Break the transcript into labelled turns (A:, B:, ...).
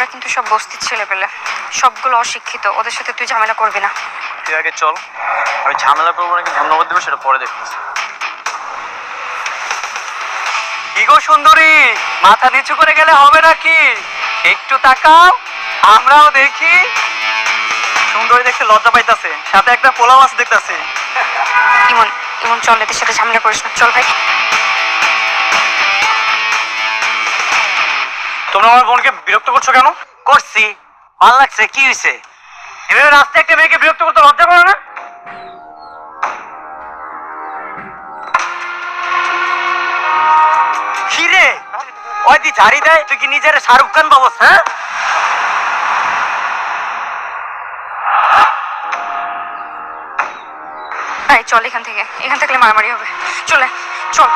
A: ওরা কিন্তু সব বস্তির ছেলে পেলে, সবগুলো অশিক্ষিত, ওদের সাথে তুই ঝামেলা করবি না।
B: তুই আগে চল, আমি ঝামেলা করবো নাকি ধন্যবাদ দেবো সেটা পরে দেখতেছি।
C: কি গো সুন্দরী, মাথা নিচু করে গেলে হবে নাকি? একটু তাকাও, আমরাও দেখি।
B: সুন্দরী দেখতে লজ্জা পাইতাছে, সাথে একটা পোলা মাছ দেখতাছে।
A: ইমন, ইমন চল, এদের সাথে ঝামেলা করিস না, চল ভাই।
B: তোমরা আমার বোনকে বিরক্ত করছো কেন?
C: করছি, ভাল লাগছে, কি হয়েছে?
B: এভাবে রাস্তায় একটা মেয়েকে বিরক্ত করতে লজ্জা করে না?
C: কি রে, ওই দি ঝাড়ি দেয়, তুই কি নিজের শাহরুখ খান ভাবস? হ্যাঁ,
A: ভাই চল এখান থেকে, এখান থাকলে মারামারি হবে। চলে চল।